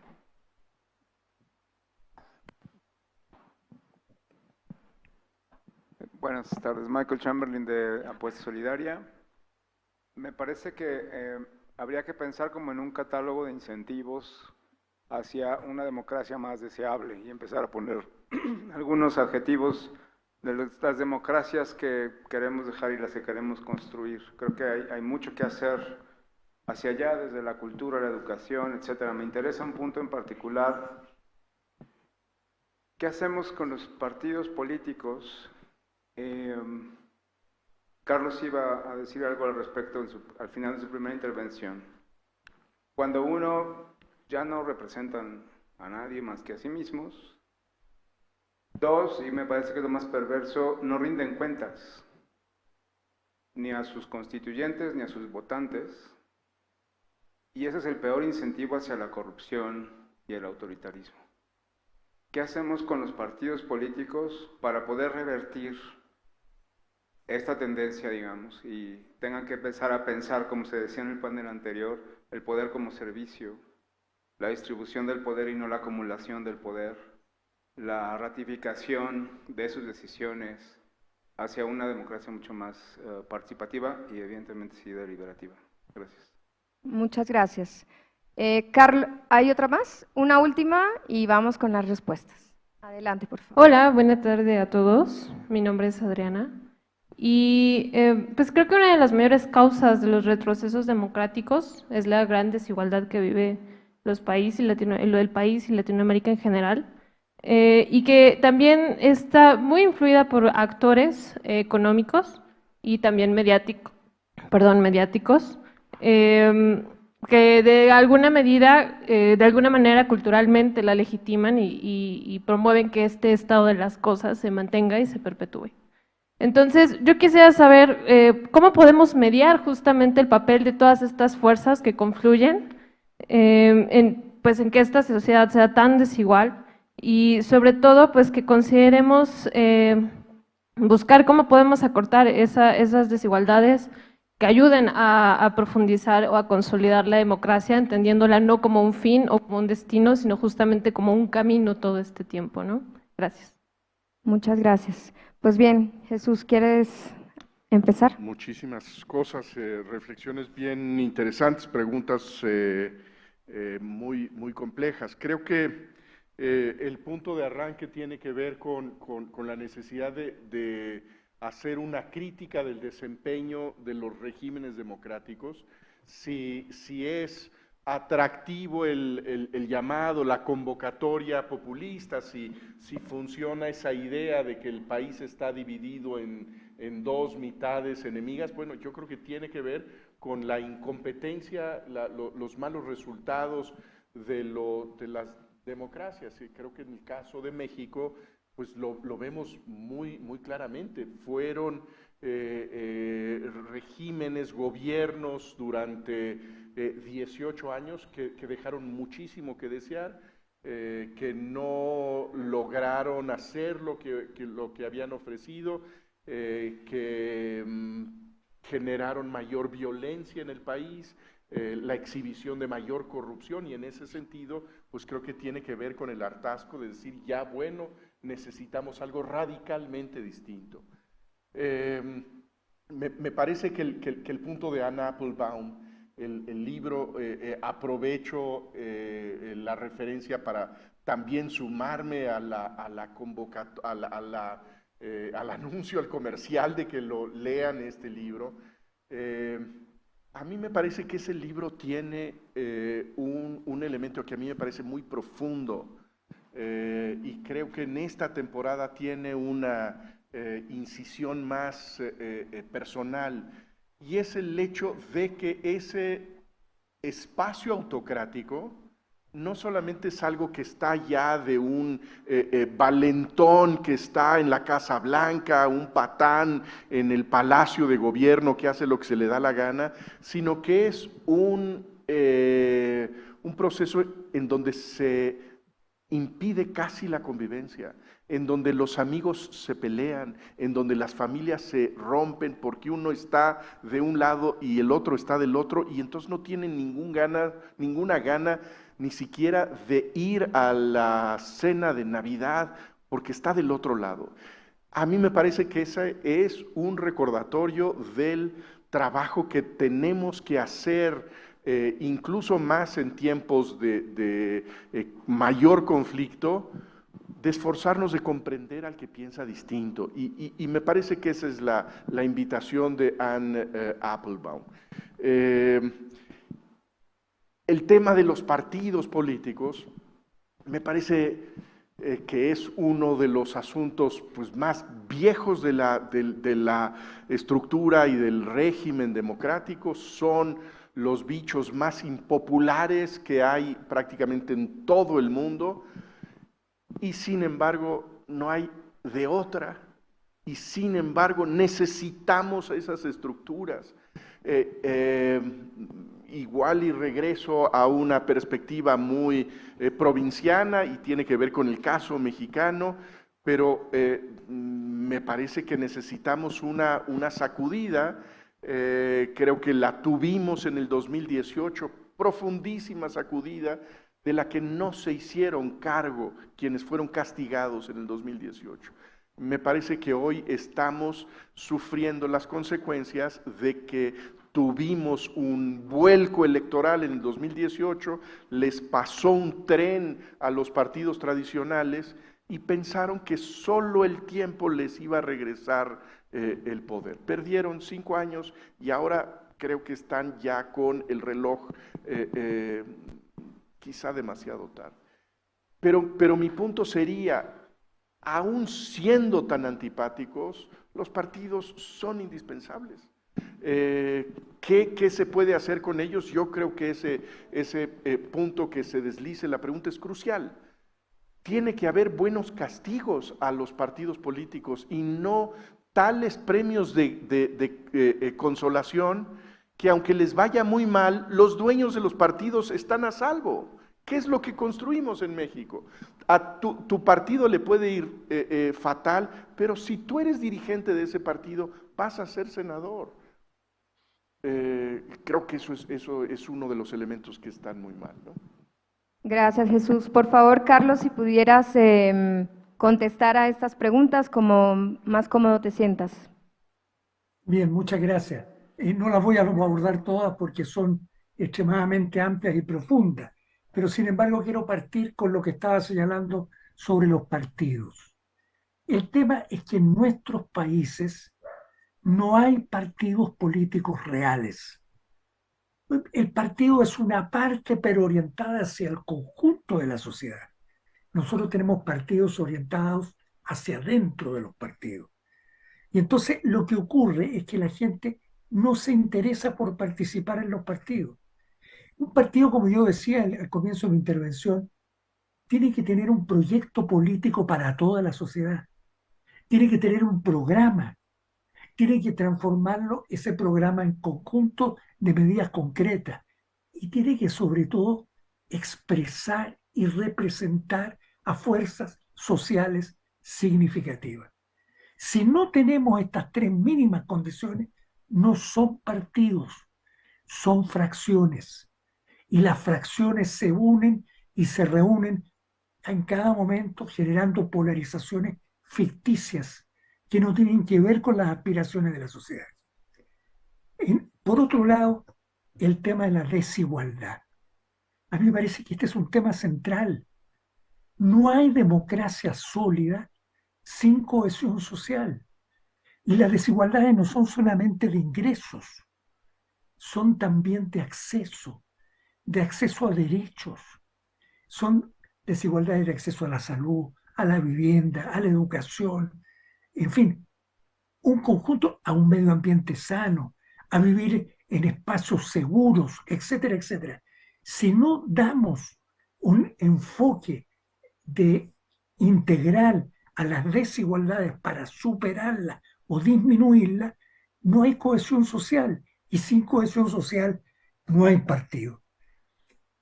Buenas tardes, Michael Chamberlain de Apuesta Solidaria. Me parece que habría que pensar como en un catálogo de incentivos hacia una democracia más deseable y empezar a poner algunos adjetivos de las democracias que queremos dejar y las que queremos construir. Creo que hay mucho que hacer hacia allá, desde la cultura, la educación, etcétera. Me interesa un punto en particular. ¿Qué hacemos con los partidos políticos? Carlos iba a decir algo al respecto al final de su primera intervención. Cuando uno ya no representan a nadie más que a sí mismos. Dos, y me parece que es lo más perverso, no rinden cuentas ni a sus constituyentes ni a sus votantes. Y ese es el peor incentivo hacia la corrupción y el autoritarismo. ¿Qué hacemos con los partidos políticos para poder revertir esta tendencia, digamos, y tengan que empezar a pensar, como se decía en el panel anterior, el poder como servicio, la distribución del poder y no la acumulación del poder, la ratificación de sus decisiones hacia una democracia mucho más participativa y evidentemente sí deliberativa? Gracias. Muchas gracias. Carlos, ¿hay otra más? Una última y vamos con las respuestas. Adelante, por favor. Hola, buena tarde a todos. Mi nombre es Adriana. Y pues creo que una de las mayores causas de los retrocesos democráticos es la gran desigualdad que vive los países el país y Latinoamérica en general, y que también está muy influida por actores económicos y también mediáticos, que de alguna manera culturalmente la legitiman y promueven que este estado de las cosas se mantenga y se perpetúe. Entonces, yo quisiera saber cómo podemos mediar justamente el papel de todas estas fuerzas que confluyen en que esta sociedad sea tan desigual y sobre todo pues que consideremos buscar cómo podemos acortar esas desigualdades que ayuden a profundizar o a consolidar la democracia, entendiéndola no como un fin o como un destino, sino justamente como un camino todo este tiempo, ¿no? Gracias. Muchas gracias. Pues bien, Jesús, ¿quieres empezar? Muchísimas cosas, reflexiones bien interesantes, preguntas muy complejas. Creo que el punto de arranque tiene que ver con la necesidad de hacer una crítica del desempeño de los regímenes democráticos, si es atractivo el llamado, la convocatoria populista, si funciona esa idea de que el país está dividido en dos mitades enemigas. Bueno, yo creo que tiene que ver con la incompetencia, los malos resultados de las democracias. Y creo que en el caso de México, pues lo vemos muy claramente. Fueron regímenes, gobiernos durante 18 años que dejaron muchísimo que desear, que no lograron hacer lo que habían ofrecido, que generaron mayor violencia en el país, la exhibición de mayor corrupción, y en ese sentido, pues creo que tiene que ver con el hartazgo de decir, ya bueno, necesitamos algo radicalmente distinto. Me parece que el punto de Anna Applebaum, el libro, aprovecho la referencia para también sumarme al anuncio, al comercial de que lo lean este libro. A mí me parece que ese libro tiene un elemento que a mí me parece muy profundo y creo que en esta temporada tiene una incisión más personal, y es el hecho de que ese espacio autocrático no solamente es algo que está ya de un valentón que está en la Casa Blanca, un patán en el Palacio de Gobierno que hace lo que se le da la gana, sino que es un proceso en donde se impide casi la convivencia, en donde los amigos se pelean, en donde las familias se rompen porque uno está de un lado y el otro está del otro, y entonces no tienen ninguna gana ni siquiera de ir a la cena de Navidad porque está del otro lado. A mí me parece que ese es un recordatorio del trabajo que tenemos que hacer, incluso más en tiempos de mayor conflicto, de esforzarnos de comprender al que piensa distinto. Y me parece que esa es la invitación de Anne Applebaum. El tema de los partidos políticos me parece que es uno de los asuntos pues, más viejos de la estructura y del régimen democrático. Son los bichos más impopulares que hay prácticamente en todo el mundo, y sin embargo no hay de otra, y sin embargo necesitamos esas estructuras. Igual y regreso a una perspectiva muy provinciana y tiene que ver con el caso mexicano, pero me parece que necesitamos una sacudida. Creo que la tuvimos en el 2018, profundísima sacudida, de la que no se hicieron cargo quienes fueron castigados en el 2018. Me parece que hoy estamos sufriendo las consecuencias de que tuvimos un vuelco electoral en el 2018, les pasó un tren a los partidos tradicionales y pensaron que solo el tiempo les iba a regresar el poder. Perdieron 5 años y ahora creo que están ya con el reloj quizá demasiado tarde. Pero mi punto sería, aún siendo tan antipáticos, los partidos son indispensables. ¿Qué se puede hacer con ellos? Yo creo que ese punto que se deslice la pregunta es crucial. Tiene que haber buenos castigos a los partidos políticos y no tales premios de consolación que, aunque les vaya muy mal, los dueños de los partidos están a salvo. ¿Qué es lo que construimos en México? A tu partido le puede ir fatal, pero si tú eres dirigente de ese partido, vas a ser senador. Creo que eso es uno de los elementos que están muy mal, ¿no? Gracias, Jesús. Por favor, Carlos, si pudieras contestar a estas preguntas como más cómodo te sientas. Bien, muchas gracias. No las voy a abordar todas porque son extremadamente amplias y profundas, pero sin embargo quiero partir con lo que estaba señalando sobre los partidos. El tema es que en nuestros países no hay partidos políticos reales. El partido es una parte, pero orientada hacia el conjunto de la sociedad. Nosotros tenemos partidos orientados hacia adentro de los partidos. Y entonces lo que ocurre es que la gente no se interesa por participar en los partidos. Un partido, como yo decía al comienzo de mi intervención, tiene que tener un proyecto político para toda la sociedad. Tiene que tener un programa. Tiene que transformarlo, ese programa, en conjunto de medidas concretas. Y tiene que, sobre todo, expresar y representar a fuerzas sociales significativas. Si no tenemos estas 3 mínimas condiciones, no son partidos, son fracciones. Y las fracciones se unen y se reúnen en cada momento generando polarizaciones ficticias que no tienen que ver con las aspiraciones de la sociedad. Por otro lado, el tema de la desigualdad. A mí me parece que este es un tema central. No hay democracia sólida sin cohesión social. Y las desigualdades no son solamente de ingresos, son también de acceso a derechos. Son desigualdades de acceso a la salud, a la vivienda, a la educación, en fin, un conjunto, a un medio ambiente sano, a vivir en espacios seguros, etcétera, etcétera. Si no damos un enfoque integral a las desigualdades para superarlas o disminuirlas, no hay cohesión social. Y sin cohesión social no hay partido.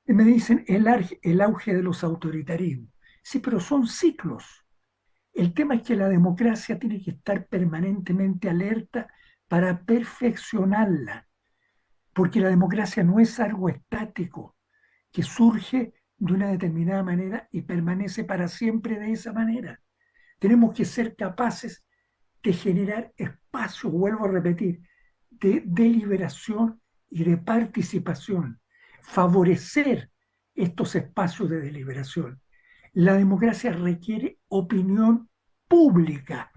Y me dicen el auge de los autoritarismos. Sí, pero son ciclos. El tema es que la democracia tiene que estar permanentemente alerta para perfeccionarla, porque la democracia no es algo estático, que surge de una determinada manera y permanece para siempre de esa manera. Tenemos que ser capaces de generar espacios, vuelvo a repetir, de deliberación y de participación, favorecer estos espacios de deliberación. La democracia requiere opinión pública,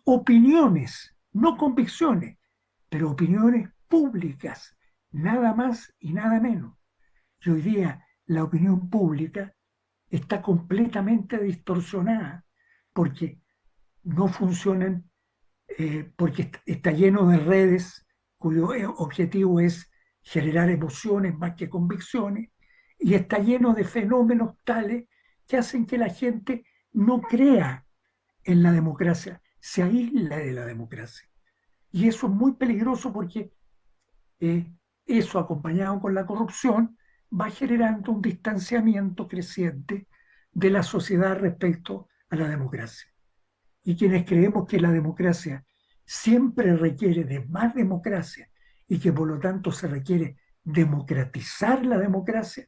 opiniones, no convicciones, pero opiniones públicas, nada más y nada menos. Y hoy día la opinión pública está completamente distorsionada porque no funcionan, porque está lleno de redes cuyo objetivo es generar emociones más que convicciones, y está lleno de fenómenos tales que hacen que la gente no crea en la democracia, se aísla de la democracia. Y eso es muy peligroso porque eso, acompañado con la corrupción, va generando un distanciamiento creciente de la sociedad respecto a la democracia. Y quienes creemos que la democracia siempre requiere de más democracia y que por lo tanto se requiere democratizar la democracia,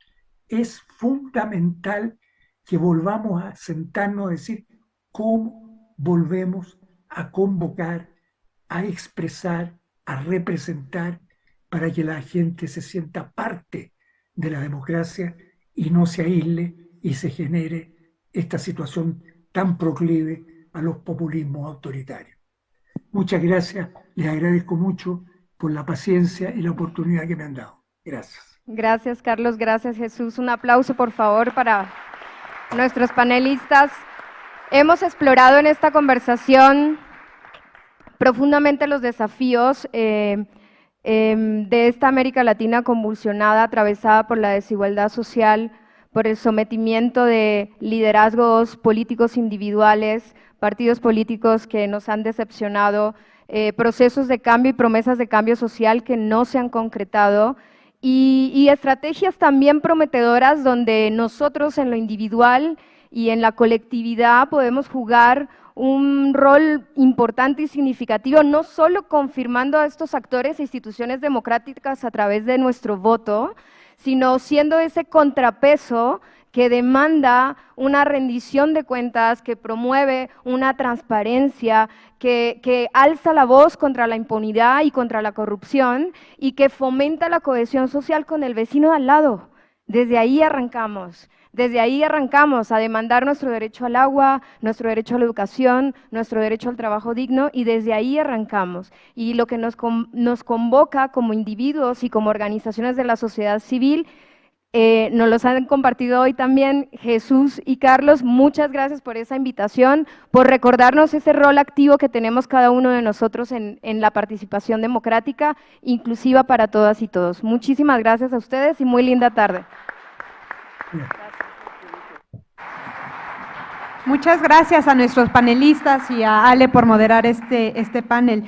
es fundamental que volvamos a sentarnos a decir cómo volvemos a convocar, a expresar, a representar, para que la gente se sienta parte de la democracia y no se aísle y se genere esta situación tan proclive a los populismos autoritarios. Muchas gracias, les agradezco mucho por la paciencia y la oportunidad que me han dado. Gracias. Gracias, Carlos. Gracias, Jesús. Un aplauso, por favor, para nuestros panelistas. Hemos explorado en esta conversación profundamente los desafíos de esta América Latina convulsionada, atravesada por la desigualdad social, por el sometimiento de liderazgos políticos individuales, partidos políticos que nos han decepcionado, procesos de cambio y promesas de cambio social que no se han concretado, y estrategias también prometedoras donde nosotros en lo individual y en la colectividad podemos jugar un rol importante y significativo, no solo confirmando a estos actores e instituciones democráticas a través de nuestro voto, sino siendo ese contrapeso que demanda una rendición de cuentas, que promueve una transparencia, que alza la voz contra la impunidad y contra la corrupción y que fomenta la cohesión social con el vecino de al lado. Desde ahí arrancamos a demandar nuestro derecho al agua, nuestro derecho a la educación, nuestro derecho al trabajo digno, y desde ahí arrancamos. Y lo que nos convoca como individuos y como organizaciones de la sociedad civil, nos los han compartido hoy también Jesús y Carlos. Muchas gracias por esa invitación, por recordarnos ese rol activo que tenemos cada uno de nosotros en la participación democrática, inclusiva para todas y todos. Muchísimas gracias a ustedes y muy linda tarde. Muchas gracias a nuestros panelistas y a Ale por moderar este panel.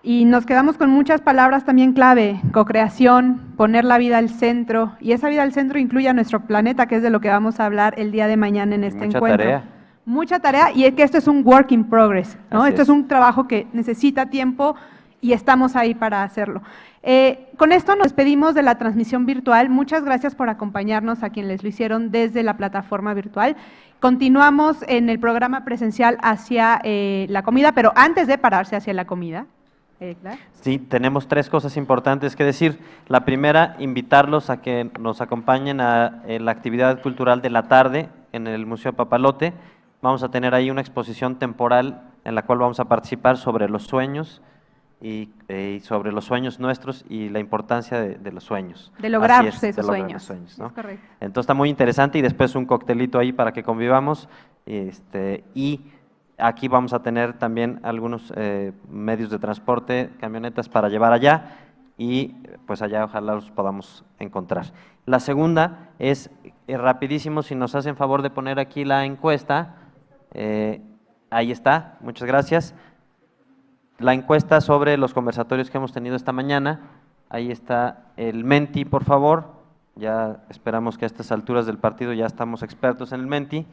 Y nos quedamos con muchas palabras también clave: cocreación, poner la vida al centro, y esa vida al centro incluye a nuestro planeta, que es de lo que vamos a hablar el día de mañana en este encuentro. Mucha tarea, y es que esto es un work in progress, ¿no? Esto es un trabajo que necesita tiempo y estamos ahí para hacerlo. Con esto nos despedimos de la transmisión virtual. Muchas gracias por acompañarnos a quienes lo hicieron desde la plataforma virtual. Continuamos en el programa presencial hacia la comida, pero antes de pararse hacia la comida. ¿Claro? Sí, tenemos 3 cosas importantes que decir. La primera, invitarlos a que nos acompañen a la actividad cultural de la tarde en el Museo Papalote. Vamos a tener ahí una exposición temporal en la cual vamos a participar sobre los sueños y sobre los sueños nuestros y la importancia de los sueños. De lograrse Así es, de esos lograr sueños. los sueños, ¿no? Es correcto. Entonces está muy interesante y después un coctelito ahí para que convivamos. Y aquí vamos a tener también algunos medios de transporte, camionetas para llevar allá y pues allá ojalá los podamos encontrar. La segunda es rapidísimo, si nos hacen favor de poner aquí la encuesta. Ahí está, muchas gracias. La encuesta sobre los conversatorios que hemos tenido esta mañana. Ahí está el Menti, por favor. Ya esperamos que a estas alturas del partido ya estamos expertos en el Menti.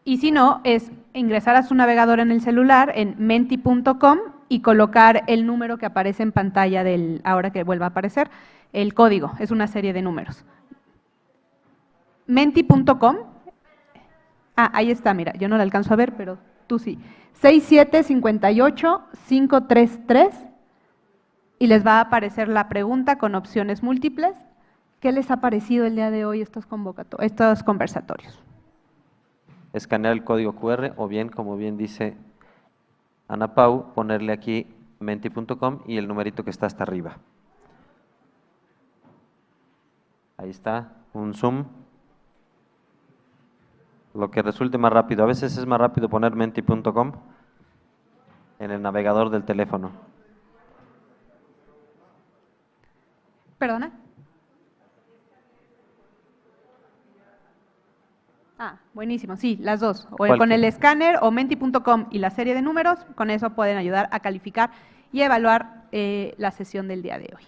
Y si no, es ingresar a su navegador en el celular, en menti.com, y colocar el número que aparece en pantalla ahora que vuelva a aparecer, el código, es una serie de números. Menti.com, ahí está, mira, yo no la alcanzo a ver, pero tú sí. 6758-533, y les va a aparecer la pregunta con opciones múltiples. ¿Qué les ha parecido el día de hoy estos conversatorios? Escanear el código QR o bien, como bien dice Ana Pau, ponerle aquí menti.com y el numerito que está hasta arriba. Ahí está, un zoom. Lo que resulte más rápido. A veces es más rápido poner menti.com en el navegador del teléfono. ¿Perdona? Buenísimo, sí, las dos. O con el escáner o menti.com y la serie de números, con eso pueden ayudar a calificar y evaluar la sesión del día de hoy.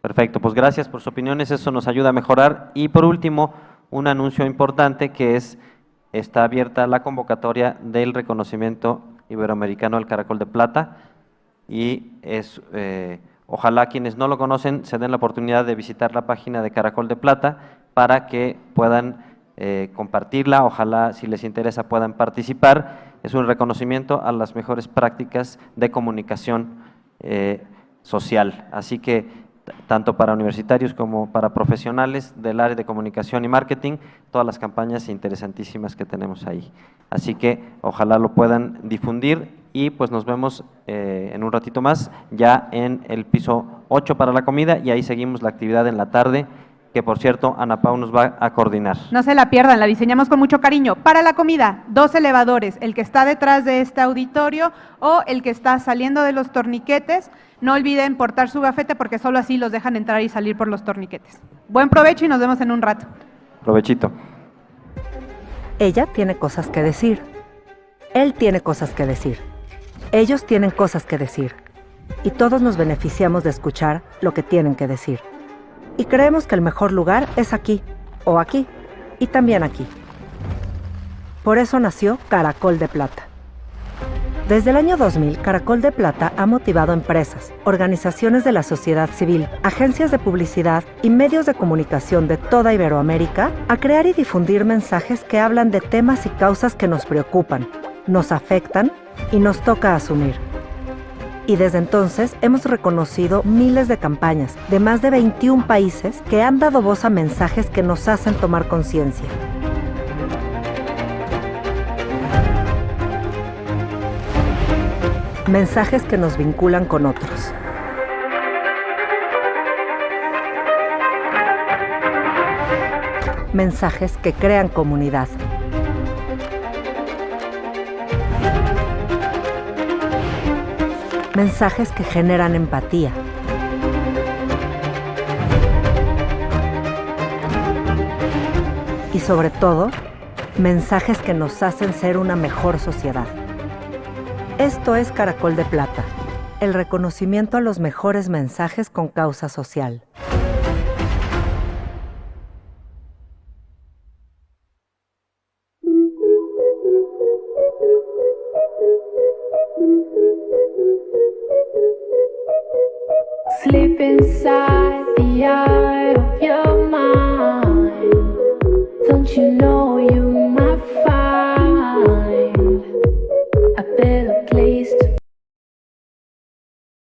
Perfecto, pues gracias por sus opiniones, eso nos ayuda a mejorar. Y por último, un anuncio importante que está abierta la convocatoria del reconocimiento iberoamericano al Caracol de Plata y ojalá quienes no lo conocen se den la oportunidad de visitar la página de Caracol de Plata para que puedan compartirla, ojalá si les interesa puedan participar. Es un reconocimiento a las mejores prácticas de comunicación social, así que tanto para universitarios como para profesionales del área de comunicación y marketing, todas las campañas interesantísimas que tenemos ahí. Así que ojalá lo puedan difundir y pues nos vemos en un ratito más ya en el piso 8 para la comida y ahí seguimos la actividad en la tarde, que por cierto Ana Pau nos va a coordinar. No se la pierdan, la diseñamos con mucho cariño. Para la comida, 2 elevadores, el que está detrás de este auditorio o el que está saliendo de los torniquetes. No olviden portar su gafete porque solo así los dejan entrar y salir por los torniquetes. Buen provecho y nos vemos en un rato. Provechito. Ella tiene cosas que decir. Él tiene cosas que decir. Ellos tienen cosas que decir. Y todos nos beneficiamos de escuchar lo que tienen que decir. Y creemos que el mejor lugar es aquí, o aquí, y también aquí. Por eso nació Caracol de Plata. Desde el año 2000, Caracol de Plata ha motivado empresas, organizaciones de la sociedad civil, agencias de publicidad y medios de comunicación de toda Iberoamérica a crear y difundir mensajes que hablan de temas y causas que nos preocupan, nos afectan y nos toca asumir. Y desde entonces hemos reconocido miles de campañas de más de 21 países que han dado voz a mensajes que nos hacen tomar conciencia. Mensajes que nos vinculan con otros. Mensajes que crean comunidad. Mensajes que generan empatía. Y sobre todo, mensajes que nos hacen ser una mejor sociedad. Esto es Caracol de Plata, el reconocimiento a los mejores mensajes con causa social. Sleep inside.